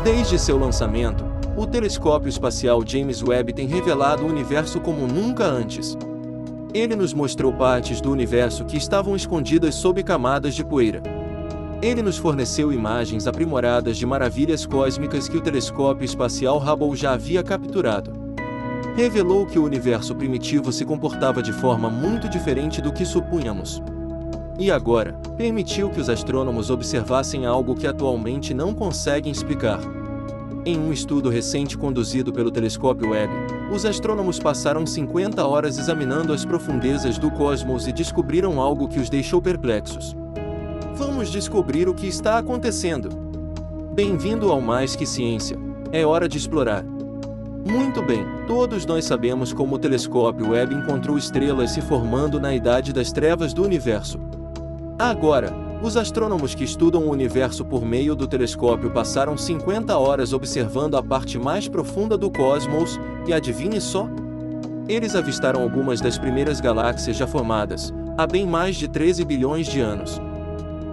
Desde seu lançamento, o telescópio espacial James Webb tem revelado o universo como nunca antes. Ele nos mostrou partes do universo que estavam escondidas sob camadas de poeira. Ele nos forneceu imagens aprimoradas de maravilhas cósmicas que o telescópio espacial Hubble já havia capturado. Revelou que o universo primitivo se comportava de forma muito diferente do que supunhamos. E agora, permitiu que os astrônomos observassem algo que atualmente não conseguem explicar. Em um estudo recente conduzido pelo telescópio Webb, os astrônomos passaram 50 horas examinando as profundezas do cosmos e descobriram algo que os deixou perplexos. Vamos descobrir o que está acontecendo. Bem-vindo ao Mais que Ciência. É hora de explorar. Muito bem, todos nós sabemos como o telescópio Webb encontrou estrelas se formando na Idade das Trevas do universo. Agora, os astrônomos que estudam o universo por meio do telescópio passaram 50 horas observando a parte mais profunda do cosmos, e adivinhe só? Eles avistaram algumas das primeiras galáxias já formadas, há bem mais de 13 bilhões de anos.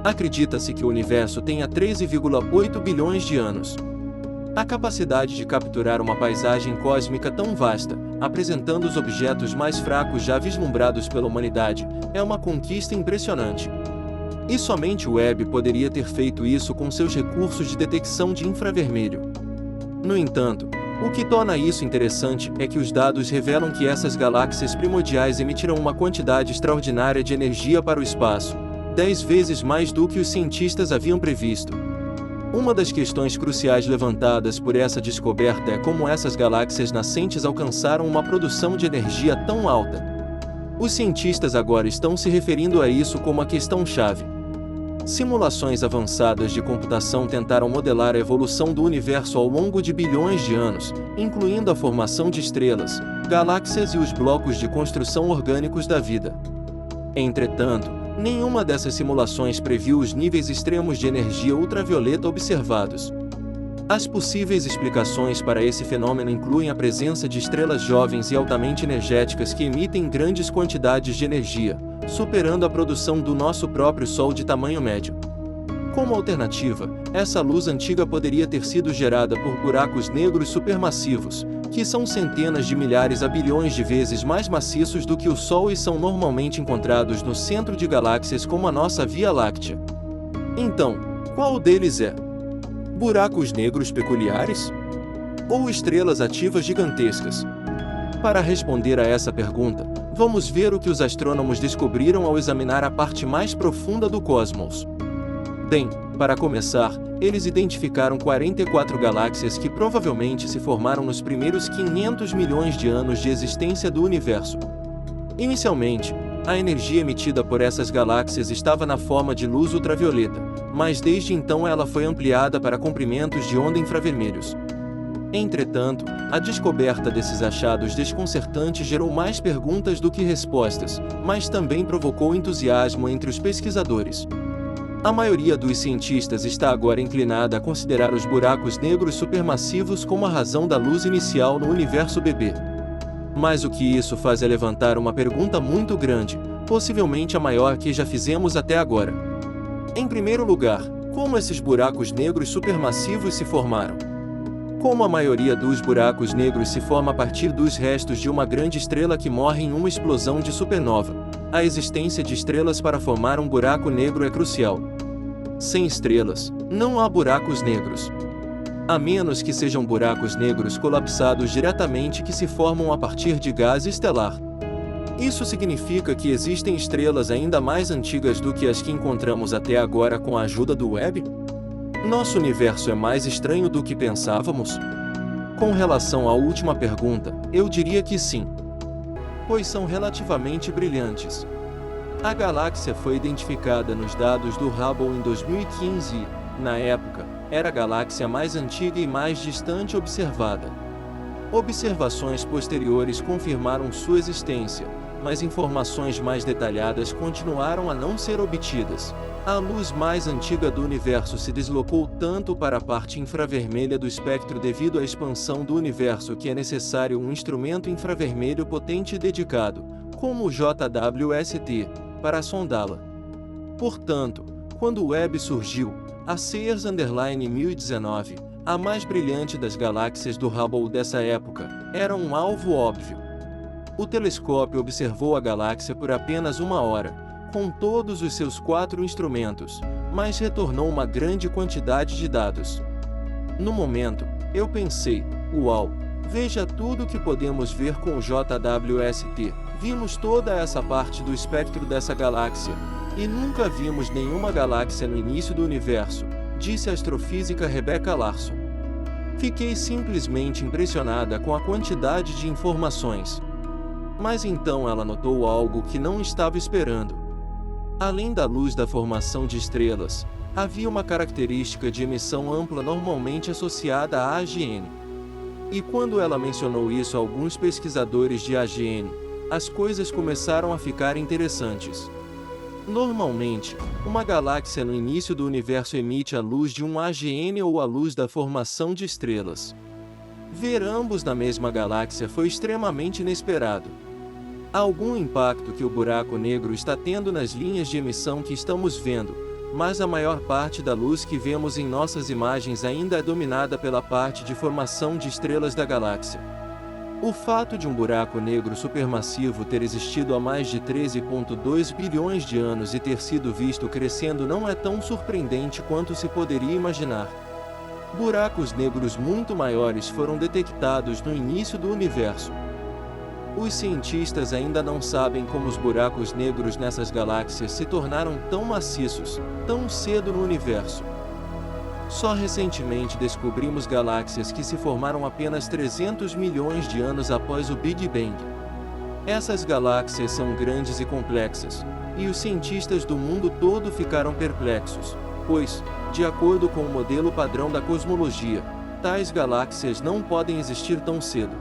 Acredita-se que o universo tenha 13,8 bilhões de anos. A capacidade de capturar uma paisagem cósmica tão vasta, apresentando os objetos mais fracos já vislumbrados pela humanidade, é uma conquista impressionante. E somente o Webb poderia ter feito isso com seus recursos de detecção de infravermelho. No entanto, o que torna isso interessante é que os dados revelam que essas galáxias primordiais emitirão uma quantidade extraordinária de energia para o espaço, 10 vezes mais do que os cientistas haviam previsto. Uma das questões cruciais levantadas por essa descoberta é como essas galáxias nascentes alcançaram uma produção de energia tão alta. Os cientistas agora estão se referindo a isso como a questão-chave. Simulações avançadas de computação tentaram modelar a evolução do universo ao longo de bilhões de anos, incluindo a formação de estrelas, galáxias e os blocos de construção orgânicos da vida. Entretanto, nenhuma dessas simulações previu os níveis extremos de energia ultravioleta observados. As possíveis explicações para esse fenômeno incluem a presença de estrelas jovens e altamente energéticas que emitem grandes quantidades de energia, superando a produção do nosso próprio Sol de tamanho médio. Como alternativa, essa luz antiga poderia ter sido gerada por buracos negros supermassivos, que são centenas de milhares a bilhões de vezes mais maciços do que o Sol e são normalmente encontrados no centro de galáxias como a nossa Via Láctea. Então, qual deles é? Buracos negros peculiares? Ou estrelas ativas gigantescas? Para responder a essa pergunta, vamos ver o que os astrônomos descobriram ao examinar a parte mais profunda do cosmos. Bem, para começar, eles identificaram 44 galáxias que provavelmente se formaram nos primeiros 500 milhões de anos de existência do universo. Inicialmente, a energia emitida por essas galáxias estava na forma de luz ultravioleta, mas desde então ela foi ampliada para comprimentos de onda infravermelhos. Entretanto, a descoberta desses achados desconcertantes gerou mais perguntas do que respostas, mas também provocou entusiasmo entre os pesquisadores. A maioria dos cientistas está agora inclinada a considerar os buracos negros supermassivos como a razão da luz inicial no universo bebê. Mas o que isso faz é levantar uma pergunta muito grande, possivelmente a maior que já fizemos até agora. Em primeiro lugar, como esses buracos negros supermassivos se formaram? Como a maioria dos buracos negros se forma a partir dos restos de uma grande estrela que morre em uma explosão de supernova, a existência de estrelas para formar um buraco negro é crucial. Sem estrelas, não há buracos negros. A menos que sejam buracos negros colapsados diretamente que se formam a partir de gás estelar. Isso significa que existem estrelas ainda mais antigas do que as que encontramos até agora com a ajuda do Webb? Nosso universo é mais estranho do que pensávamos? Com relação à última pergunta, eu diria que sim. Pois são relativamente brilhantes. A galáxia foi identificada nos dados do Hubble em 2015 e, na época, era a galáxia mais antiga e mais distante observada. Observações posteriores confirmaram sua existência, mas informações mais detalhadas continuaram a não ser obtidas. A luz mais antiga do universo se deslocou tanto para a parte infravermelha do espectro devido à expansão do universo que é necessário um instrumento infravermelho potente e dedicado, como o JWST, para sondá-la. Portanto, quando o Webb surgiu, a Cears 1019, a mais brilhante das galáxias do Hubble dessa época, era um alvo óbvio. O telescópio observou a galáxia por apenas 1 hora, com todos os seus 4 instrumentos, mas retornou uma grande quantidade de dados. No momento, eu pensei, uau, veja tudo o que podemos ver com o JWST. Vimos toda essa parte do espectro dessa galáxia, e nunca vimos nenhuma galáxia no início do universo, disse a astrofísica Rebecca Larson. Fiquei simplesmente impressionada com a quantidade de informações. Mas então ela notou algo que não estava esperando. Além da luz da formação de estrelas, havia uma característica de emissão ampla normalmente associada à AGN. E quando ela mencionou isso a alguns pesquisadores de AGN, as coisas começaram a ficar interessantes. Normalmente, uma galáxia no início do universo emite a luz de um AGN ou a luz da formação de estrelas. Ver ambos na mesma galáxia foi extremamente inesperado. Há algum impacto que o buraco negro está tendo nas linhas de emissão que estamos vendo, mas a maior parte da luz que vemos em nossas imagens ainda é dominada pela parte de formação de estrelas da galáxia. O fato de um buraco negro supermassivo ter existido há mais de 13,2 bilhões de anos e ter sido visto crescendo não é tão surpreendente quanto se poderia imaginar. Buracos negros muito maiores foram detectados no início do universo. Os cientistas ainda não sabem como os buracos negros nessas galáxias se tornaram tão maciços, tão cedo no universo. Só recentemente descobrimos galáxias que se formaram apenas 300 milhões de anos após o Big Bang. Essas galáxias são grandes e complexas, e os cientistas do mundo todo ficaram perplexos, pois, de acordo com o modelo padrão da cosmologia, tais galáxias não podem existir tão cedo.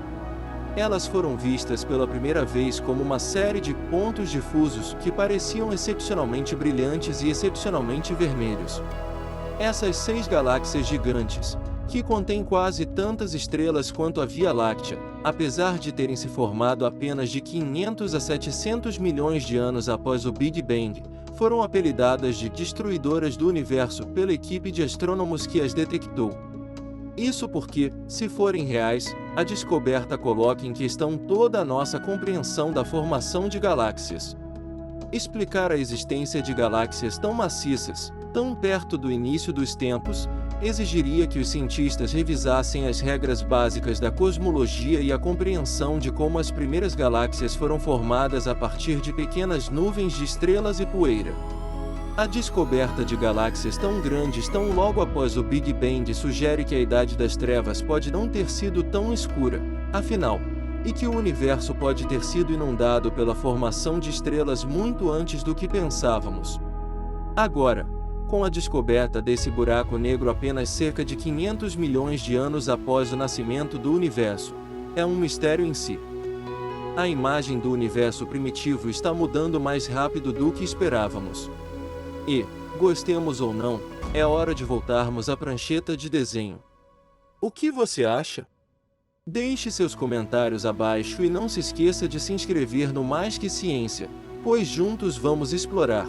Elas foram vistas pela primeira vez como uma série de pontos difusos que pareciam excepcionalmente brilhantes e excepcionalmente vermelhos. Essas 6 galáxias gigantes, que contêm quase tantas estrelas quanto a Via Láctea, apesar de terem se formado apenas de 500 a 700 milhões de anos após o Big Bang, foram apelidadas de destruidoras do universo pela equipe de astrônomos que as detectou. Isso porque, se forem reais, a descoberta coloca em questão toda a nossa compreensão da formação de galáxias. Explicar a existência de galáxias tão maciças, tão perto do início dos tempos, exigiria que os cientistas revisassem as regras básicas da cosmologia e a compreensão de como as primeiras galáxias foram formadas a partir de pequenas nuvens de estrelas e poeira. A descoberta de galáxias tão grandes tão logo após o Big Bang sugere que a Idade das Trevas pode não ter sido tão escura, afinal, e que o universo pode ter sido inundado pela formação de estrelas muito antes do que pensávamos. Agora, com a descoberta desse buraco negro apenas cerca de 500 milhões de anos após o nascimento do universo, é um mistério em si. A imagem do universo primitivo está mudando mais rápido do que esperávamos. E, gostemos ou não, é hora de voltarmos à prancheta de desenho. O que você acha? Deixe seus comentários abaixo e não se esqueça de se inscrever no Mais Que Ciência, pois juntos vamos explorar